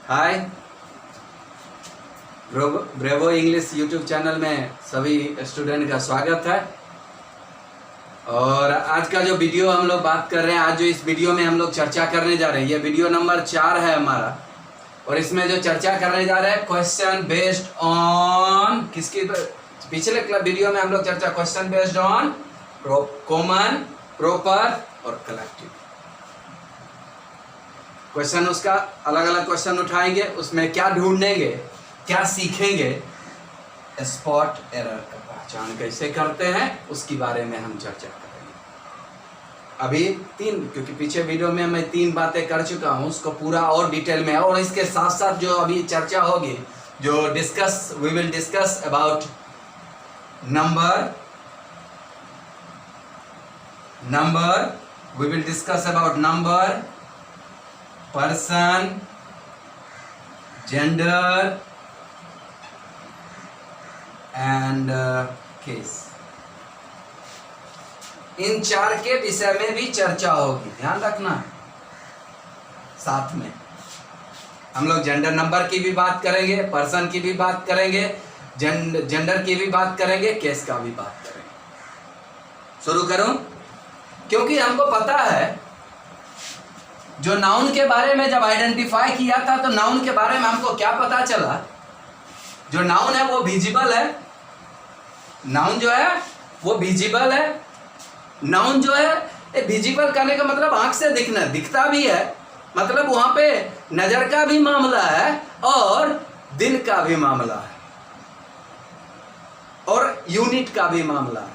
हाय, bravo English YouTube channel में सभी student का स्वागत है। और आज का जो वीडियो हम लोग बात कर रहे हैं, आज जो इस वीडियो में हम लोग चर्चा करने जा रहे हैं, ये वीडियो नंबर 4 है हमारा। और इसमें जो चर्चा करने जा रहे हैं क्वेश्चन बेस्ड ऑन किसकी, पिछले वीडियो में हम लोग चर्चा question based on common, proper और कलेक्टिव क्वेश्चन। उसका अलग अलग क्वेश्चन उठाएंगे, उसमें क्या ढूंढेंगे, क्या सीखेंगे, स्पॉट एरर का पहचान कैसे करते हैं उसके बारे में हम चर्चा करेंगे। अभी क्योंकि पीछे वीडियो में मैं 3 बातें कर चुका हूं, उसको पूरा और डिटेल में, और इसके साथ साथ जो अभी चर्चा होगी, जो we will discuss about number, we will discuss about number, person, gender and case. इन 4 के विषय में भी चर्चा होगी, ध्यान रखना है। साथ में हम लोग जेंडर नंबर की भी बात करेंगे, पर्सन की भी बात करेंगे, जेंडर की भी बात करेंगे, केस का भी बात करेंगे। शुरू करूं? क्योंकि हमको पता है, जो नाउन के बारे में जब आइडेंटिफाई किया था, तो नाउन के बारे में हमको क्या पता चला, जो नाउन है वो विजिबल है। नाउन जो है वो विजिबल है। नाउन जो है विजिबल करने का मतलब आंख से दिखता भी है, मतलब वहां पे नजर का भी मामला है और दिल का भी मामला है और यूनिट का भी मामला है।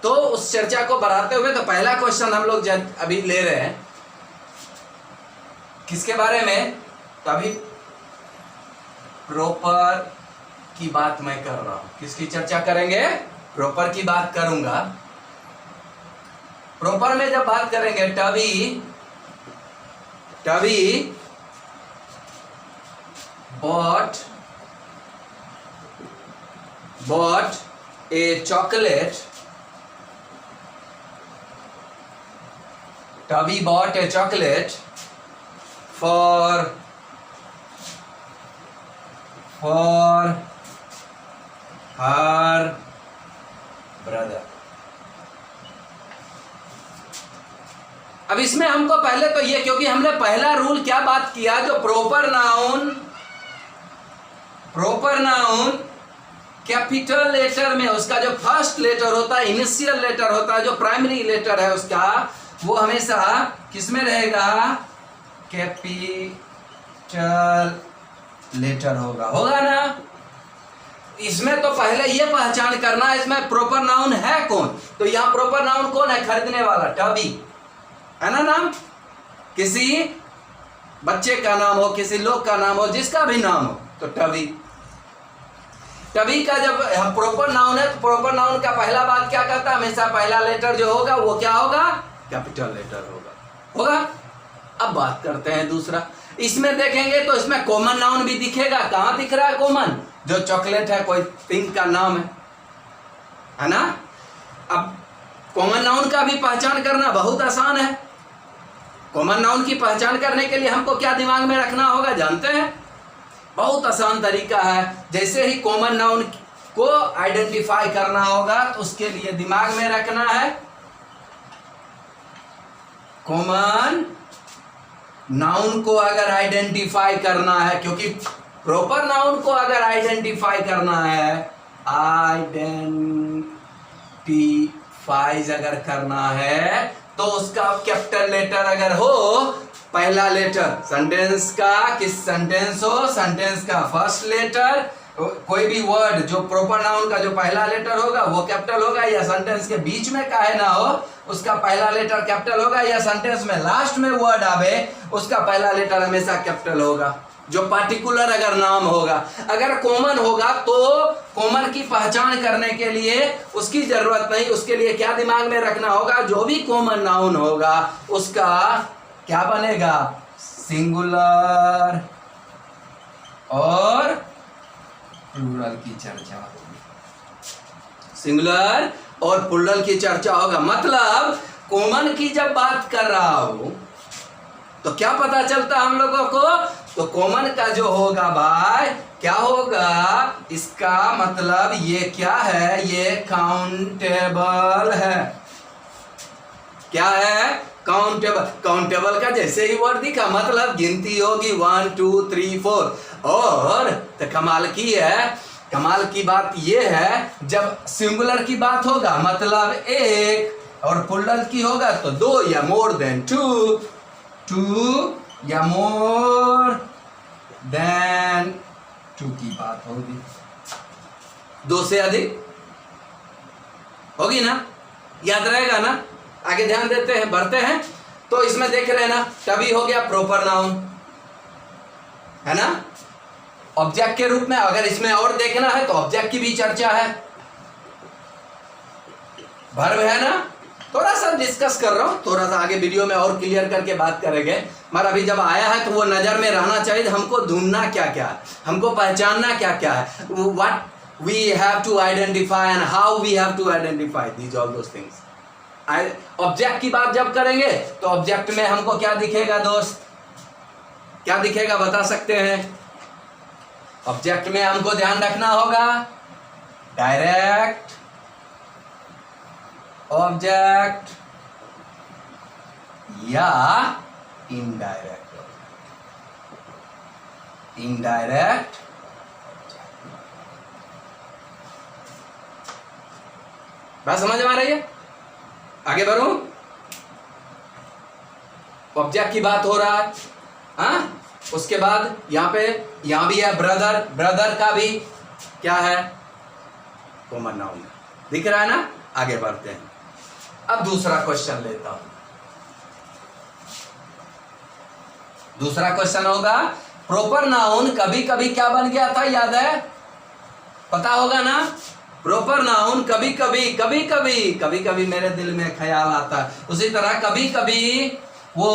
तो उस चर्चा को बढ़ाते हुए तो पहला क्वेश्चन हम लोग अभी ले रहे हैं किसके बारे में, तो अभी प्रॉपर की बात मैं कर रहा हूं। किसकी चर्चा करेंगे? प्रॉपर की बात करूंगा। प्रॉपर में जब बात करेंगे, tabby bought a chocolate, Tubby bought a chocolate for her brother। अब इसमें हमको पहले तो ये, क्योंकि हमने पहला रूल क्या बात किया, जो प्रॉपर नाउन कैपिटल लेटर में उसका जो फर्स्ट लेटर होता है, इनिशियल लेटर होता है, जो प्राइमरी लेटर है उसका, वो हमेशा किसमें रहेगा? कैपिटल लेटर होगा ना। इसमें तो पहले ये पहचान करना, इसमें प्रॉपर नाउन है कौन। तो यहाँ प्रॉपर नाउन कौन है? खरीदने वाला, टबी है ना। नाम किसी बच्चे का नाम हो, किसी लोग का नाम हो, जिसका भी नाम हो, तो टबी का जब प्रॉपर नाउन है, तो प्रॉपर नाउन का पहला बात क्या करता है? हमेशा पहला लेटर जो होगा वो क्या होगा? कैपिटल लेटर होगा। अब बात करते हैं दूसरा। इसमें देखेंगे तो इसमें कॉमन नाउन भी दिखेगा। कहां दिख रहा है कॉमन? जो चॉकलेट है, कोई पिंक का नाम है ना। अब कॉमन नाउन का भी पहचान करना बहुत आसान है। कॉमन नाउन की पहचान करने के लिए हमको क्या दिमाग में रखना होगा, जानते हैं? बहुत आसान तरीका है। जैसे ही कॉमन नाउन को आइडेंटिफाई करना होगा, तो उसके लिए दिमाग में रखना है कॉमन नाउन को अगर आइडेंटिफाई करना है, क्योंकि प्रॉपर नाउन को अगर आइडेंटिफाई करना है, आइडेंटिफाई अगर करना है, तो उसका कैपिटल लेटर अगर हो, पहला लेटर सेंटेंस का, किस सेंटेंस हो, सेंटेंस का फर्स्ट लेटर, कोई भी वर्ड जो प्रॉपर नाउन का जो पहला लेटर होगा वो कैपिटल होगा, या सेंटेंस के बीच में काहे ना हो उसका पहला लेटर कैपिटल होगा, या सेंटेंस में लास्ट में वर्ड आवे उसका पहला लेटर हमेशा कैपिटल होगा। जो पार्टिकुलर अगर नाम होगा, अगर कॉमन होगा, तो कॉमन की पहचान करने के लिए उसकी जरूरत नहीं। उसके लिए क्या दिमाग में रखना होगा? जो भी कॉमन नाउन होगा उसका क्या बनेगा? सिंगुलर और प्लूरल की चर्चा होगी। सिंगुलर और प्लूरल की चर्चा होगा। मतलब कॉमन की जब बात कर रहा हूं तो क्या पता चलता हम लोगों को? तो कॉमन का जो होगा भाई क्या होगा, इसका मतलब ये क्या है, ये काउंटेबल है। क्या है, काउंटेबल। काउंटेबल का जैसे ही वर्ड दिखा मतलब गिनती होगी 1 2 3 4। और तो कमाल की है, कमाल की बात ये है जब सिंगुलर की बात होगा मतलब एक, और प्लूरल की होगा तो दो या मोर देन टू, टू या मोर देन टू की बात होगी, दो से अधिक होगी ना, याद रहेगा ना। आगे ध्यान देते हैं, बढ़ते हैं। तो इसमें देख रहे हैं ना, तभी हो गया प्रॉपर नाउन, है ना, ऑब्जेक्ट के रूप में। अगर इसमें और देखना है तो ऑब्जेक्ट की भी चर्चा है, वर्ब है ना। थोड़ा सा डिस्कस कर रहा हूं, थोड़ा सा आगे वीडियो में और क्लियर करके बात करेंगे। मगर अभी जब आया है तो वो नजर में रहना चाहिए। हमको ढूंढना क्या क्या है, हमको पहचानना क्या क्या है, what we have to identify and how we have to identify these all those things. Object की बात जब करेंगे तो ऑब्जेक्ट में हमको क्या दिखेगा दोस्त, क्या दिखेगा बता सकते हैं। ऑब्जेक्ट में हमको ध्यान रखना होगा डायरेक्ट ऑब्जेक्ट या इनडायरेक्ट, इनडायरेक्ट बात समझ में आ रही है। आगे बढ़ूं, ऑब्जेक्ट की बात हो रहा है, हाँ। उसके बाद यहां भी है ब्रदर, ब्रदर का भी क्या है, कॉमन नाउन दिख रहा है ना। आगे बढ़ते हैं, अब दूसरा क्वेश्चन लेता हूं। दूसरा क्वेश्चन होगा प्रॉपर नाउन कभी कभी क्या बन गया था, याद है, पता होगा ना। प्रॉपर नाउन कभी कभी मेरे दिल में ख्याल आता है, उसी तरह कभी कभी वो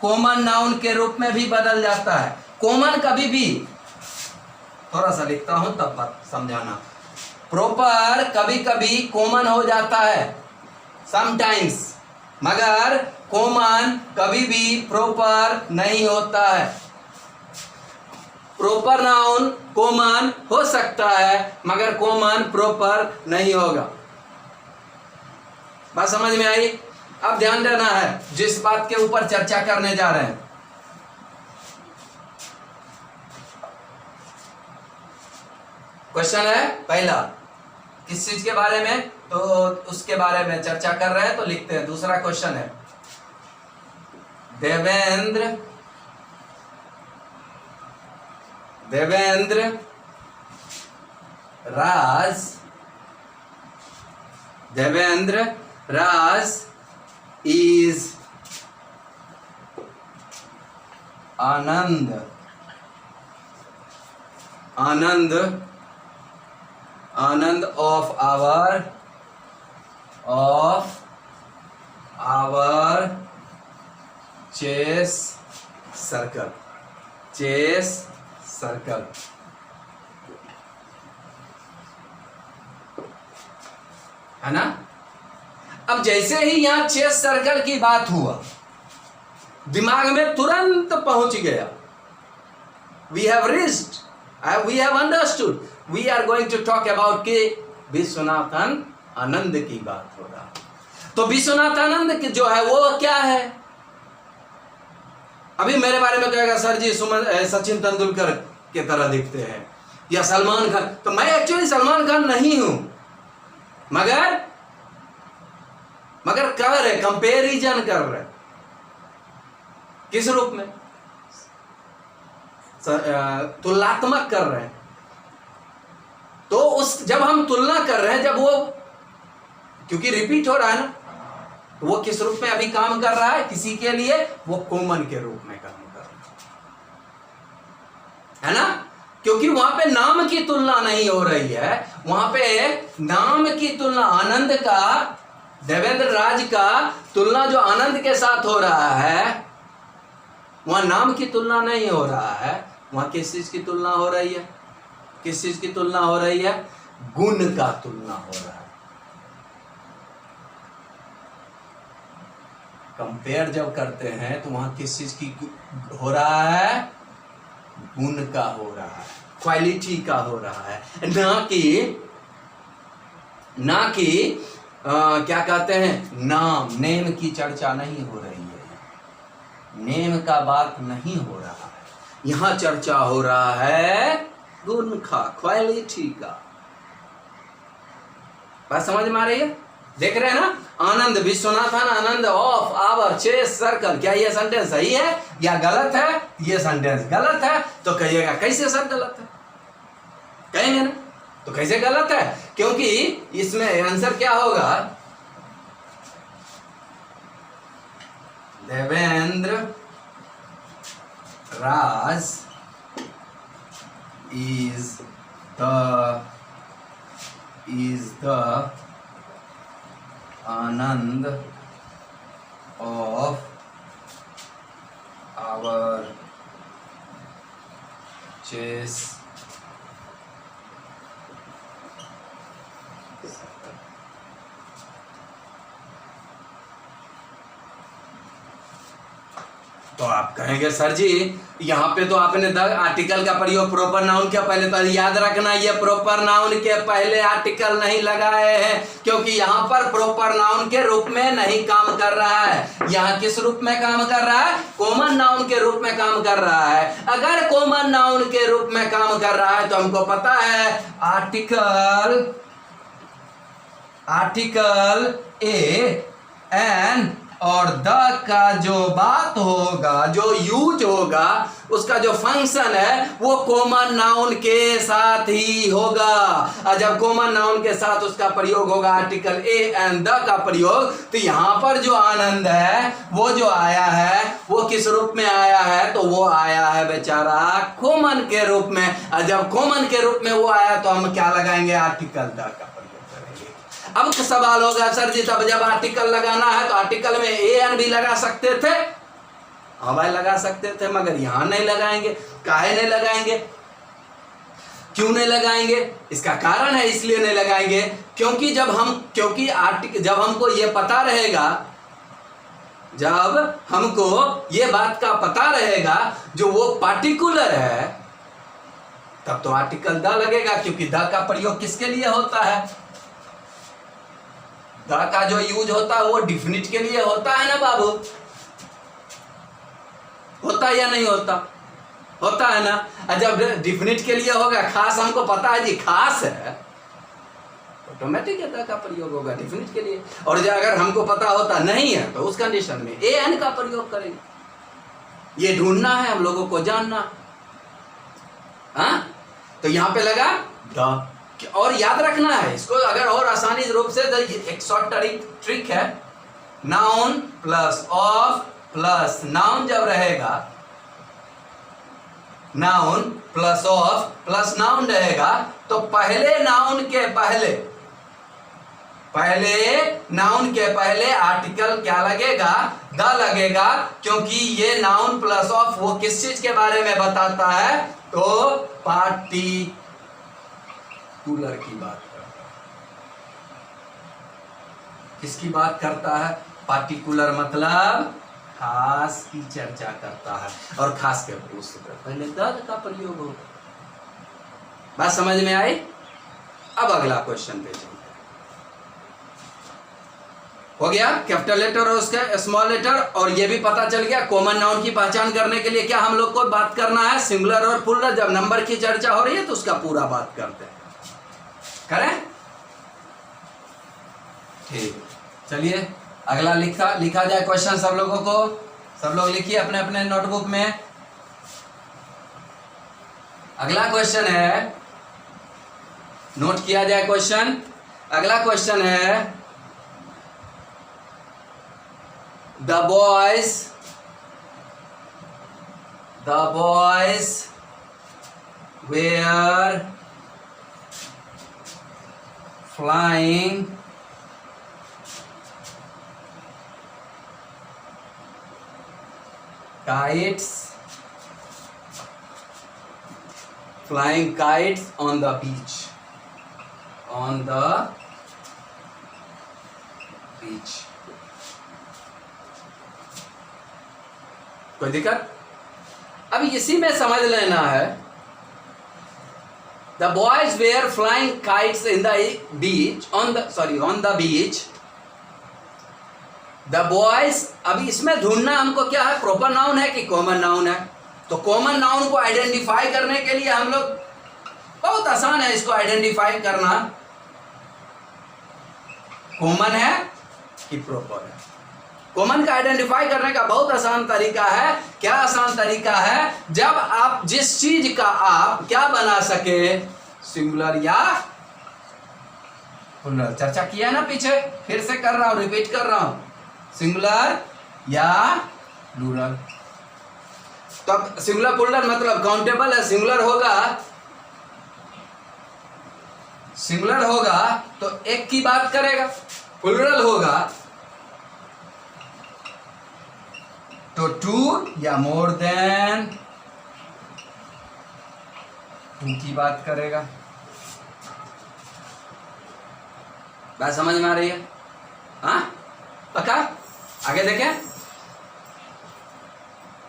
कॉमन नाउन के रूप में भी बदल जाता है। कॉमन कभी भी, थोड़ा सा लिखता हूं तब बात समझाना। प्रॉपर कभी कभी कॉमन हो जाता है समटाइम्स, मगर कॉमन कभी भी प्रॉपर नहीं होता है। प्रॉपर नाउन कॉमन हो सकता है मगर कॉमन प्रॉपर नहीं होगा। बात समझ में आई। अब ध्यान देना है जिस बात के ऊपर चर्चा करने जा रहे हैं। क्वेश्चन है पहला, किस चीज के बारे में, तो उसके बारे में चर्चा कर रहे हैं तो लिखते हैं। दूसरा क्वेश्चन है Devendra Raj is Anand of our chess circle, है ना। अब जैसे ही यहां चेस सर्कल की बात हुआ, दिमाग में तुरंत पहुंच गया, we have reached, we have understood, we are going to talk about कि विश्वनाथन आनंद की बात हो रहा। तो विश्वनाथ आनंद की जो है वो क्या है। अभी मेरे बारे में कहेगा सर जी सचिन तेंदुलकर के तरह दिखते हैं या सलमान खान, तो मैं एक्चुअली सलमान खान नहीं हूं, मगर कर रहे कंपेरिजन कर रहे, किस रूप में, तुलनात्मक कर रहे हैं। तो उस जब हम तुलना कर रहे हैं, जब वो क्योंकि रिपीट हो रहा है ना, तो वो किस रूप में अभी काम कर रहा है किसी के लिए, वो कॉमन के रूप में काम कर रहा है ना। क्योंकि वहां पे नाम की तुलना नहीं हो रही है, वहां पे नाम की तुलना आनंद का, देवेंद्र राज का तुलना जो आनंद के साथ हो रहा है, वहां नाम की तुलना नहीं हो रहा है। वहां किस चीज की तुलना हो रही है, किस चीज की तुलना हो रही है, गुण का तुलना हो रहा है। कंपेयर जब करते हैं तो वहां किस चीज की हो रहा है, गुण का हो रहा है, क्वालिटी का हो रहा है, ना कि क्या कहते हैं, नाम, नेम की चर्चा नहीं हो रही है, नेम का बात नहीं हो रहा है, यहाँ चर्चा हो रहा है गुण का, क्वालिटी का। बात समझ में आ रही है? देख रहे हैं ना, आनंद Viswanathan Anand of our chess circle, क्या ये सेंटेंस सही है या गलत है? ये सेंटेंस गलत है। तो कहिएगा कैसे सर गलत है? कहेंगे ना, तो कैसे गलत है? क्योंकि इसमें आंसर क्या होगा, देवेंद्र राज is the Anand of our chess तो आप कहेंगे सर जी यहाँ पे तो आपने द आर्टिकल का प्रयोग प्रॉपर नाउन के पहले, तो याद रखना ये प्रॉपर नाउन के पहले आर्टिकल नहीं लगाए हैं, क्योंकि यहाँ पर प्रॉपर नाउन के रूप में नहीं काम कर रहा है। यहाँ किस रूप में काम कर रहा है? कॉमन नाउन के रूप में काम कर रहा है। अगर कॉमन नाउन के रूप में काम कर रहा है तो हमको पता है आर्टिकल ए एन और द का जो बात होगा, जो यूज होगा, उसका जो फंक्शन है वो कॉमन नाउन के साथ ही होगा। और जब कॉमन नाउन के साथ उसका प्रयोग होगा आर्टिकल ए एंड द का प्रयोग, तो यहाँ पर जो आनंद है वो जो आया है वो किस रूप में आया है? तो वो आया है बेचारा कॉमन के रूप में। और जब कॉमन के रूप में वो आया तो हम क्या लगाएंगे? आर्टिकल द का। अब सवाल होगा सर जी तब जब आर्टिकल लगाना है तो आर्टिकल में ए एन भी लगा सकते थे। हाँ भाई लगा सकते थे, मगर यहां नहीं लगाएंगे। काहे नहीं लगाएंगे? क्यों नहीं लगाएंगे? इसका कारण है इसलिए नहीं लगाएंगे क्योंकि जब हमको ये पता रहेगा, जब हमको ये बात का पता रहेगा जो वो पार्टिकुलर है, तब तो आर्टिकल द लगेगा, क्योंकि द का प्रयोग किसके लिए होता है? द का जो यूज होता है वो डिफिनिट के लिए होता है ना बाबू, होता या नहीं होता? होता है ना। और जब डिफिनिट के लिए होगा, खास हमको पता है जी खास है, ऑटोमेटिक द का प्रयोग होगा डिफिनिट के लिए। और जो अगर हमको पता होता नहीं है तो उस कंडीशन में ए एन का प्रयोग करेंगे। ये ढूंढना है हम लोगों को, जानना। हाँ तो यहां पे लगा द। और याद रखना है इसको, अगर और आसानी रूप से एक शॉर्ट ट्रिक है, noun plus of plus noun जब रहेगा, noun plus of plus noun रहेगा, तो पहले नाउन के पहले आर्टिकल क्या लगेगा? द लगेगा, क्योंकि ये नाउन प्लस ऑफ वो किस चीज के बारे में बताता है? तो पार्टिकुलर की बात करता है। किसकी बात करता है? पार्टिकुलर मतलब खास की चर्चा करता है, और खास के पहले द का प्रयोग होगा। बात समझ में आई? अब अगला क्वेश्चन पे चलते हैं। हो गया कैपिटल लेटर और उसका स्मॉल लेटर, और ये भी पता चल गया कॉमन नाउन की पहचान करने के लिए क्या हम लोग को बात करना है? सिंगुलर और प्लूरल। जब नंबर की चर्चा हो रही है तो उसका पूरा बात करते हैं। करें? ठीक, चलिए अगला लिखा जाए क्वेश्चन सब लोगों को। सब लोग लिखिए अपने अपने नोटबुक में। अगला क्वेश्चन है, नोट किया जाए क्वेश्चन। अगला क्वेश्चन है, the boys were flying kites on the beach. कोई दिक्कत? अब इसी में समझ लेना है, the boys were flying kites in the beach on the beach. The boys, अभी इसमें ढूंढना हमको क्या है, प्रॉपर नाउन है कि कॉमन नाउन है। तो कॉमन नाउन को आइडेंटिफाई करने के लिए हम लोग, बहुत आसान है इसको आइडेंटिफाई करना, कॉमन है कि प्रॉपर है। कॉमन का आइडेंटिफाई करने का बहुत आसान तरीका है। क्या आसान तरीका है, जब आप जिस चीज का आप क्या बना सके, सिंगुलर या प्लूरल, चर्चा किया ना पीछे, फिर से कर रहा हूं, रिपीट कर रहा हूं, सिंगुलर या प्लूरल। तब सिंगुलर प्लूरल मतलब काउंटेबल है। सिंगुलर होगा तो एक की बात करेगा, प्लूरल होगा तो टू या मोर देन टू की बात करेगा। बात समझ में आ रही है? हाँ, पक्का? आगे देखें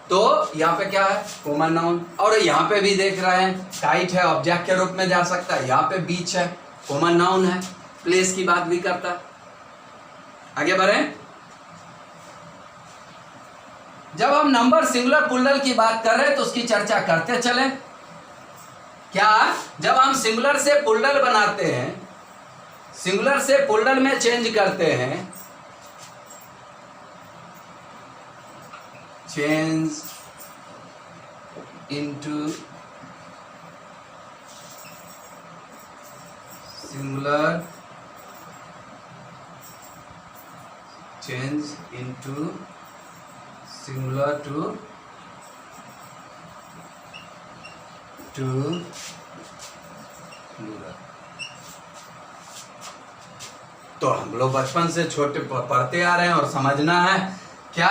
तो यहाँ पे क्या है, कॉमन नाउन। और यहाँ पे भी देख रहे हैं, काइट है, ऑब्जेक्ट के रूप में जा सकता है। यहाँ पे बीच है, कॉमन नाउन है, प्लेस की बात भी करता है। आगे बढ़े, जब हम नंबर सिंगुलर प्लूरल की बात कर रहे हैं तो उसकी चर्चा करते चलें। क्या, जब हम सिंगुलर से प्लूरल बनाते हैं, सिंगुलर से प्लूरल में चेंज करते हैं, change into singular, change into singular to plural. तो हम लोग बचपन से छोटे पढ़ते आ रहे हैं और समझना है क्या,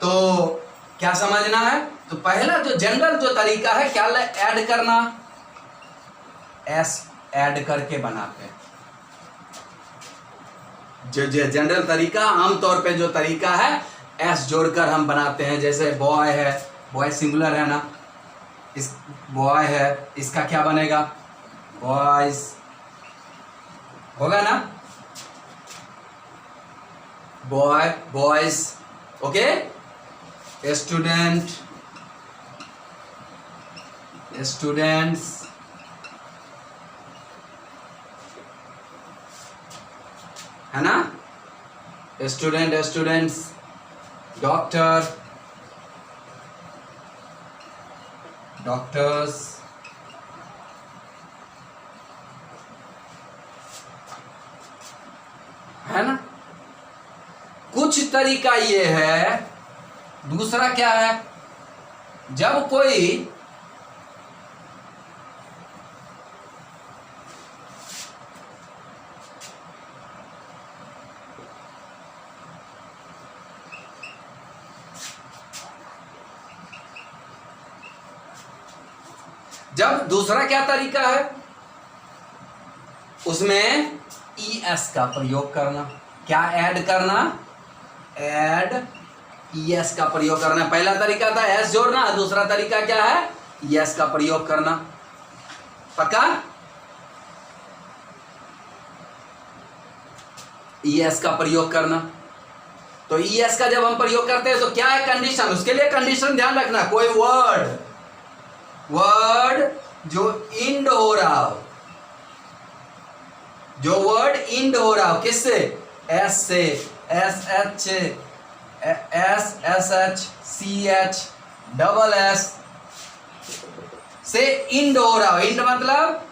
तो क्या समझना है, तो पहला जो जनरल जो तरीका है क्या, ऐड करना, एस ऐड करके बनाते हैं। जो जनरल तरीका, आमतौर पे जो तरीका है, एस जोड़कर हम बनाते हैं। जैसे बॉय है, बॉय सिंगुलर है ना, इस बॉय है, इसका क्या बनेगा, बॉयज होगा ना, boy boys. Okay, student students, है ना, स्टूडेंट्स, डॉक्टर डॉक्टर्स, है ना। कुछ तरीका ये है। दूसरा क्या है, जब कोई दूसरा क्या तरीका है, उसमें ES का प्रयोग करना। क्या ऐड करना, ऐड ES का प्रयोग करना। पहला तरीका था S जोड़ना, दूसरा तरीका क्या है, ES का प्रयोग करना। पक्का, ES का प्रयोग करना। तो ES का जब हम प्रयोग करते हैं तो क्या है कंडीशन, उसके लिए कंडीशन ध्यान रखना। कोई वर्ड जो इंड हो रहा हो, जो वर्ड इंड हो रहा हो, किससे, S से, SH से, SH CH डबल S से इंड हो रहा हो, इंड मतलब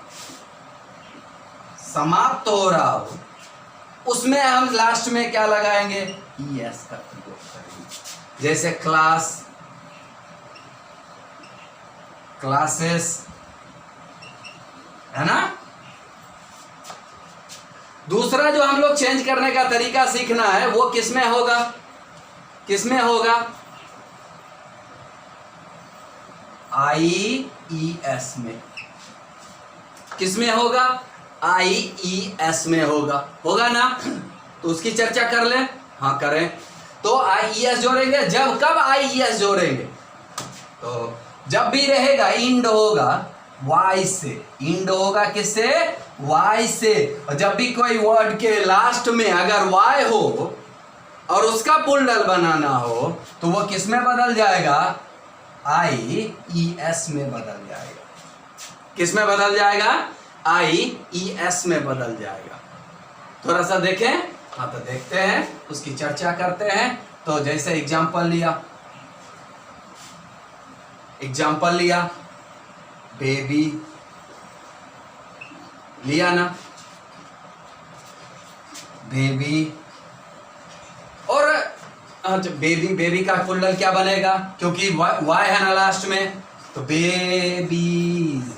समाप्त हो रहा हो, उसमें हम लास्ट में क्या लगाएंगे, ES का प्रयोग करेंगे। जैसे क्लास, क्लासेस, है ना। दूसरा जो हम लोग चेंज करने का तरीका सीखना है वो किसमें होगा, किसमें होगा, IES में। किसमें होगा, IES में होगा ना। तो उसकी चर्चा कर लें, हाँ करें। तो IES जोड़ेंगे, जब कब IES जोड़ेंगे, तो जब भी रहेगा इंड होगा वाई से, इंड होगा किससे, वाई से। और जब भी कोई वर्ड के लास्ट में अगर वाई हो और उसका पुल्डल बनाना हो तो वो किस में बदल जाएगा, आई ई एस में बदल जाएगा। किस में बदल जाएगा, आई ई एस में बदल जाएगा। थोड़ा सा देखें, हाँ तो देखते हैं, उसकी चर्चा करते हैं। तो जैसे एग्जाम्पल लिया बेबी लिया ना, बेबी, और बेबी का पुल्डल क्या बनेगा, क्योंकि वाई है ना लास्ट में, तो बेबीज।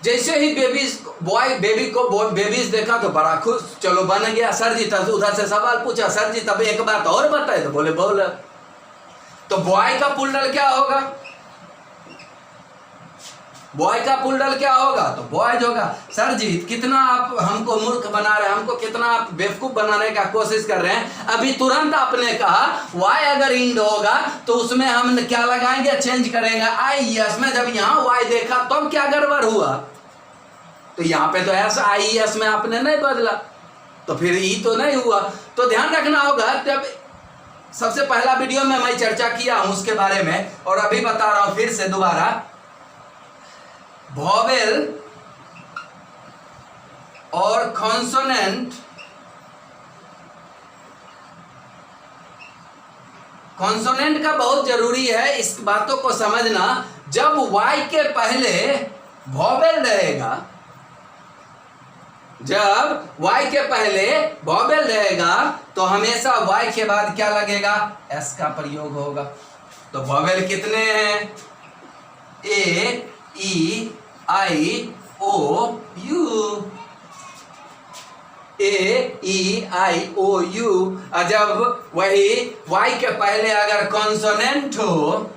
जैसे ही बेबीज देखा तो बड़ा खुश, चलो बन गया। सर जी तब उधर से सवाल पूछा, सर जी तब एक बात और बताए, तो बोले बोल। तो बॉय का पुल्डल क्या होगा, बॉय का पुल्डल क्या होगा, तो बॉयज होगा। सर जी कितना आप हमको मूर्ख बना रहे हैं, हमको कितना आप बेवकूफ बनाने का कोशिश कर रहे हैं। अभी तुरंत आपने कहा वाई अगर इंड होगा तो उसमें हम क्या लगाएंगे, चेंज करेंगे आई एस में। जब यहाँ वाई देखा तो अब क्या गड़बड़ हुआ, तो यहाँ पे तो एस आई एस में आपने नहीं बदला, तो फिर ई तो नहीं हुआ। तो ध्यान रखना होगा। जब सबसे पहला वीडियो में मैं चर्चा किया हूं उसके बारे में, और अभी बता रहा हूं फिर से दोबारा, वॉवेल और कॉन्सोनेंट, कॉन्सोनेंट का बहुत जरूरी है इस बातों को समझना। जब वाई के पहले वॉवेल रहेगा, जब वाई के पहले वॉवेल रहेगा तो हमेशा वाई के बाद क्या लगेगा, एस का प्रयोग होगा। तो वॉवेल कितने हैं, ए ई आई ओ you, A E I O you. जब वही वाई के पहले अगर कॉन्सोनेंट हो,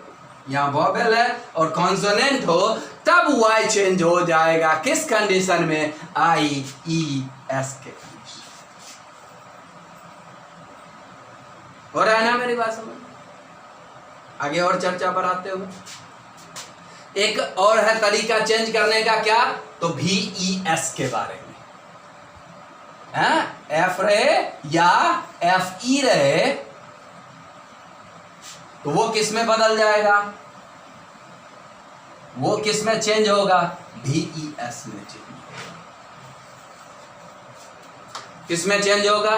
यहाँ वॉवेल है और कॉन्सोनेंट हो, तब वाई चेंज हो जाएगा। किस कंडीशन में, आई ई एस के कंडीशन। हो रहा है ना मेरी बात समझ, आगे और चर्चा बढ़ाते हुए। एक और है तरीका चेंज करने का, क्या, तो वी ई एस के बारे में, एफ रहे या एफ ई रहे तो वो किस में बदल जाएगा, वो किस में चेंज होगा, वी ई एस में चेंज होगा। किस में चेंज होगा,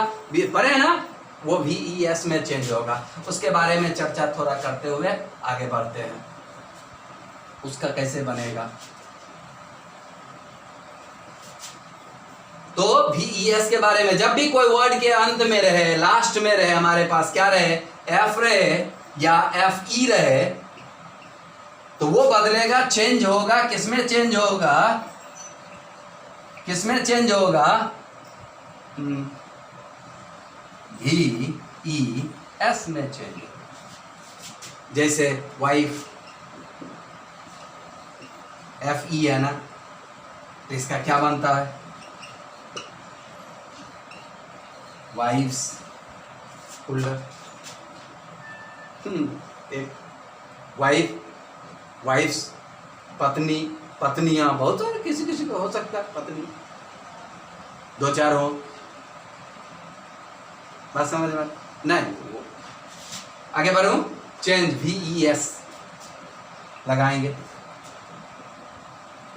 पढ़े ना, वो वी ई एस में चेंज होगा। उसके बारे में चर्चा थोड़ा करते हुए आगे बढ़ते हैं, उसका कैसे बनेगा। तो वी ई एस के बारे में, जब भी कोई वर्ड के अंत में रहे, लास्ट में रहे, हमारे पास क्या रहे, एफ रहे या एफ ई रहे, तो वो बदलेगा, चेंज होगा। किसमें चेंज होगा, किसमें चेंज होगा, वी ई एस में चेंज होगा। जैसे वाइफ, एफ ई है ना, तो इसका क्या बनता है, वाइफ्स, वाइफ, वाइफ्स, पत्नी, पत्नियां, बहुत सारे, किसी किसी को हो सकता है पत्नी, दो चार हो, बात समझ में नहीं। आगे बढ़ूं, चेंज वी ई एस लगाएंगे।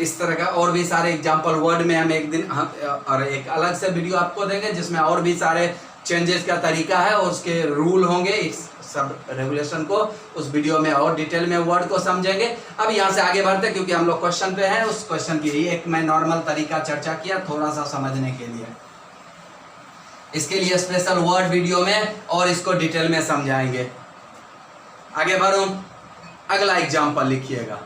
इस तरह का और भी सारे एग्जाम्पल वर्ड में हम एक दिन और एक अलग से वीडियो आपको देंगे जिसमें और भी सारे चेंजेस का तरीका है और उसके रूल होंगे, इस सब रेगुलेशन को उस वीडियो में और डिटेल में वर्ड को समझेंगे। अब यहाँ से आगे बढ़ते, क्योंकि हम लोग क्वेश्चन पे हैं, उस क्वेश्चन की एक मैं नॉर्मल तरीका चर्चा किया थोड़ा सा समझने के लिए। इसके लिए स्पेशल वर्ड वीडियो में और इसको डिटेल में समझाएंगे। आगे बढ़ूं, अगला एग्जाम्पल लिखिएगा,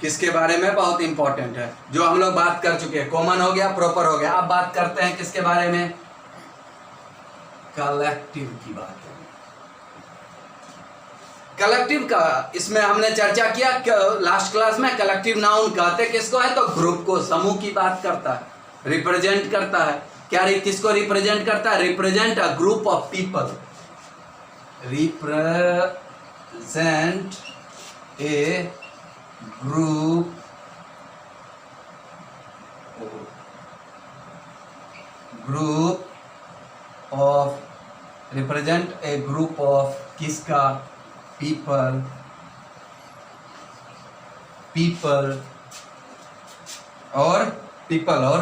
किसके बारे में, बहुत इंपॉर्टेंट है, जो हम लोग बात कर चुके हैं, कॉमन हो गया, प्रॉपर हो गया। अब बात करते हैं किसके बारे में, कलेक्टिव की बात है। कलेक्टिव का इसमें हमने चर्चा किया लास्ट क्लास में। कलेक्टिव नाउन कहते किसको है, तो ग्रुप को, समूह की बात करता है, रिप्रेजेंट करता है। क्या किसको रिप्रेजेंट करता है, represent a group of people, represent a group of represent a group of किसका people और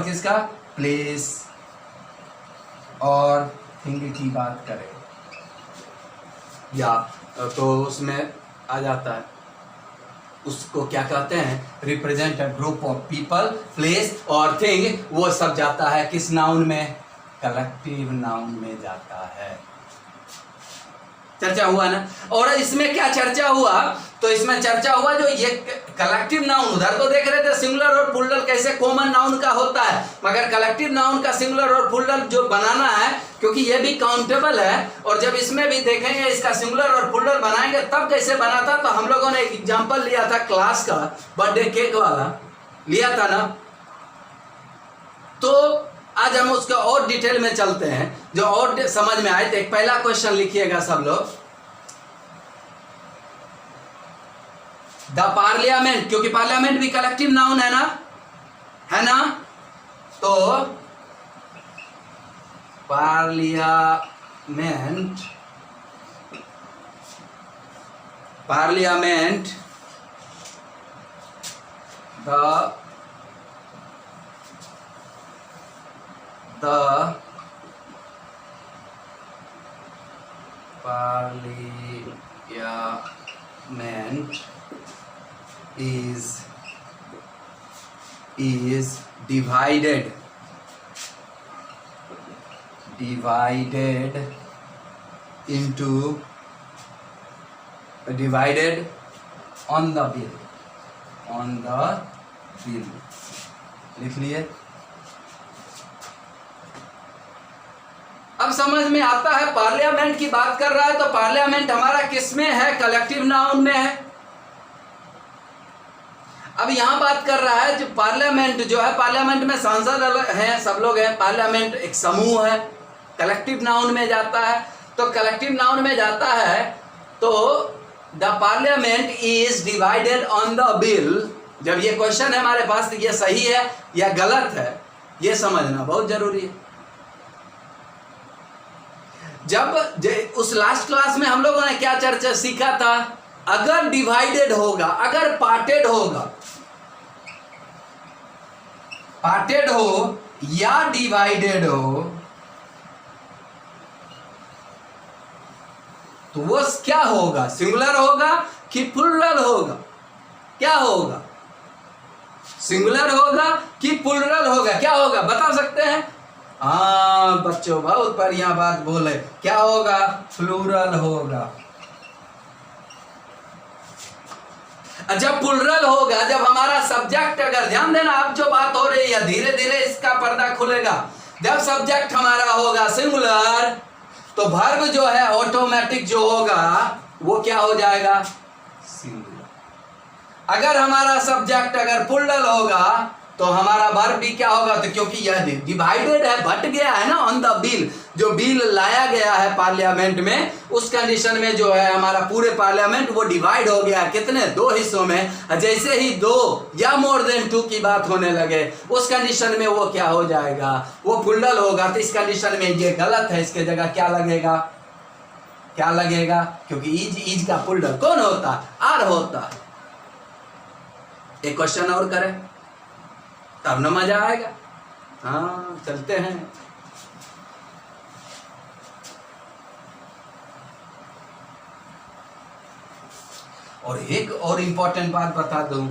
किसका प्लेस और थिंग की बात करें या तो उसमें आ जाता है, उसको क्या कहते हैं, represent a group of people, place और थिंग, वो सब जाता है किस नाउन में, कलेक्टिव नाउन में जाता है। चर्चा हुआ ना। और इसमें क्या चर्चा हुआ, तो इसमें चर्चा हुआ जो ये कलेक्टिव नाउन, उधर तो देख रहे थे सिंगुलर और प्लूरल कैसे कॉमन नाउन का होता है, मगर कलेक्टिव नाउन का सिंगुलर और प्लूरल जो बनाना है, क्योंकि ये भी काउंटेबल है, और जब इसमें भी देखेंगे इसका सिंगुलर और प्लूरल बनाएंगे तब कैसे बना था, तो हम लोगों ने एक एग्जांपल लिया था क्लास का, बर्थडे केक वाला लिया था ना। तो आज हम उसका और डिटेल में चलते हैं जो और समझ में आए। तो एक पहला क्वेश्चन लिखिएगा सब लोग, द पार्लियामेंट, क्योंकि पार्लियामेंट भी कलेक्टिव नाउन है ना, तो parliament the parliament is divided on the bill, लिख लिए। अब समझ में आता है, पार्लियामेंट की बात कर रहा है तो पार्लियामेंट हमारा किस में है, कलेक्टिव नाउन में है। अब यहां बात कर रहा है जो पार्लियामेंट जो है, पार्लियामेंट में सांसद हैं, सब लोग हैं, पार्लियामेंट एक समूह है, कलेक्टिव नाउन में जाता है। तो कलेक्टिव नाउन में जाता है तो the parliament is divided on the bill. जब ये क्वेश्चन है हमारे पास, ये सही है या गलत है, ये समझना बहुत जरूरी है। जब उस लास्ट क्लास में हम लोगों ने क्या चर्चा सीखा था, अगर डिवाइडेड होगा, अगर पार्टेड हो या डिवाइडेड हो, तो वो क्या होगा, सिंगुलर होगा कि प्लूरल होगा, क्या होगा, सिंगुलर होगा कि प्लूरल होगा, क्या होगा बता सकते हैं? हाँ बच्चों बहुत बढ़िया बात बोले, क्या होगा, प्लूरल होगा। जब प्लूरल होगा, जब हमारा सब्जेक्ट, अगर ध्यान देना आप जो बात हो रही है, धीरे धीरे इसका पर्दा खुलेगा। जब सब्जेक्ट हमारा होगा सिंगुलर, तो वर्ब जो है ऑटोमेटिक जो होगा वो क्या हो जाएगा, सिंगुलर। अगर हमारा सब्जेक्ट अगर प्लूरल होगा तो हमारा वर्ब भी क्या होगा, तो क्योंकि यह डिवाइडेड है, बट गया है ना ऑन द बिल, जो बिल लाया गया है पार्लियामेंट में, उस कंडीशन में जो है हमारा पूरे पार्लियामेंट वो डिवाइड हो गया, कितने, 2 हिस्सों में। जैसे ही 2 या मोर देन 2 की बात होने लगे, उस कंडीशन में वो क्या हो जाएगा, वो प्लूरल होगा। तो इस कंडीशन में ये गलत है, इसके जगह क्या लगेगा, क्योंकि इज का प्लूरल कौन होता है, आर होता है। एक क्वेश्चन और करें तब न मजा आएगा। हाँ चलते हैं। और एक और इंपॉर्टेंट बात बता दूं,